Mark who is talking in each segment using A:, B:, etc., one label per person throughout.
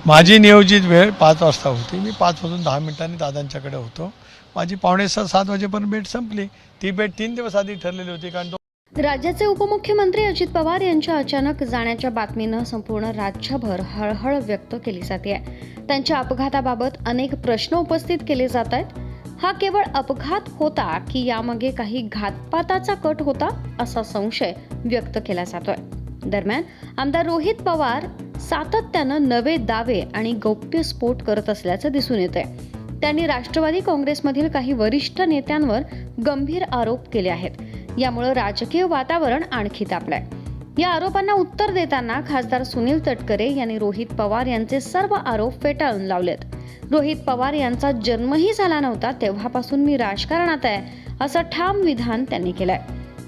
A: माझी नियोजित वेळ 5 वाजता होती. मी 5 वाजून 10 मिनिटांनी दादांच्याकडे होतो. माझी 6:45-7 वाजेपर्यंत भेट संपली. ती भेट 3 दिवस आधी ठरलेली होती, कारण
B: राज्याचे उपमुख्यमंत्री अजित पवार यांच्या अचानक जाण्याच्या बातमीनं संपूर्ण राज्यभर हळहळ व्यक्त केली जाते. त्यांच्या अपघाताबाबत अनेक प्रश्न उपस्थित केले जात आहेत. हा केवळ अपघात होता की यामागे काही घातपाताचा कट होता, असा संशय व्यक्त केला जातोय. दरम्यान आमदार रोहित पवार सातत्यानं नवे दावे आणि गौप्यस्फोट करत असल्याचं दिसून येतंय. त्यांनी राष्ट्रवादी काँग्रेसमधील काही वरिष्ठ नेत्यांवर गंभीर आरोप केले आहेत. यामुळे राजकीय वातावरण आणखी तापलंय. या आरोपांना उत्तर देताना खासदार सुनील तटकरे यांनी रोहित पवार यांचे सर्व आरोप फेटाळून लावलेत. रोहित पवार यांचा जन्मही झाला नव्हता तेव्हापासून मी राजकारणात आहे, असं ठाम विधान त्यांनी केलंय.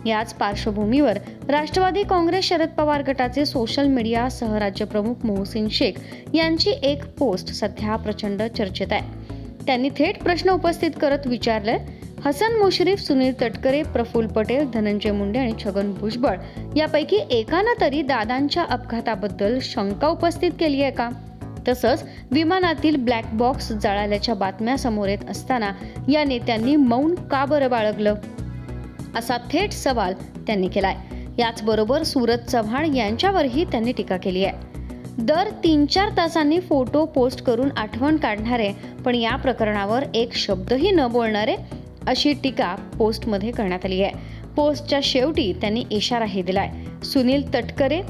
B: याच पार्श्वभूमीवर राष्ट्रवादी काँग्रेस शरद पवार गटाचे सोशल मीडिया सहराज्यप्रमुख मोहसिन शेख यांची एक पोस्ट सध्या प्रचंड चर्चेत आहे. त्यांनी थेट प्रश्न उपस्थित करत विचारले, हसन मुश्रीफ, सुनील तटकरे, प्रफुल्ल पटेल, धनंजय मुंडे आणि छगन भुजबळ यापैकी एकानं तरी दादांच्या अपघाताबद्दल शंका उपस्थित केली आहे का? तसंच विमानातील ब्लॅक बॉक्स जळाल्याच्या बातम्या समोर येत असताना या नेत्यांनी मौन का बरं बाळगलं, असा थेट सवाल त्यांनी केलाय. याचबरोबर सूरज चव्हाण यांच्यावरही त्यांनी टीका केली आहे. दर 3-4 तासांनी फोटो पोस्ट करून आठवण काढणारे, पण या प्रकरणावर एक शब्दही न बोलणारे, अशी टीका पोस्टमध्ये करण्यात आली आहे. पोस्टच्या शेवटी त्यांनी इशाराही दिलाय. सुनील तटकरे,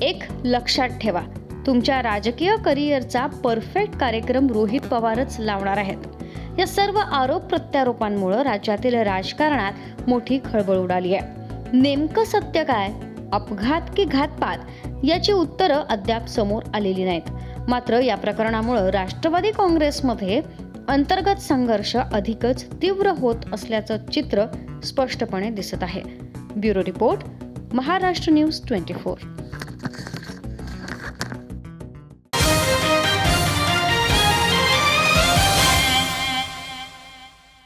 B: एक लक्षात ठेवा, तुमच्या राजकीय करिअरचा परफेक्ट कार्यक्रम रोहित पवारच लावणार आहेत. या सर्व आरोप प्रत्यारोपांमुळे राज्यातील राजकारणात मोठी खळबळ उडाली आहे. नेमकं सत्य काय, अपघात की घातपात, याची उत्तरं अद्याप समोर आलेली नाहीत. मात्र या प्रकरणामुळे राष्ट्रवादी काँग्रेसमध्ये अंतर्गत संघर्ष अधिकच तीव्र होत असल्याचं चित्र स्पष्टपणे दिसत आहे. Bureau report, Maharashtra news 24.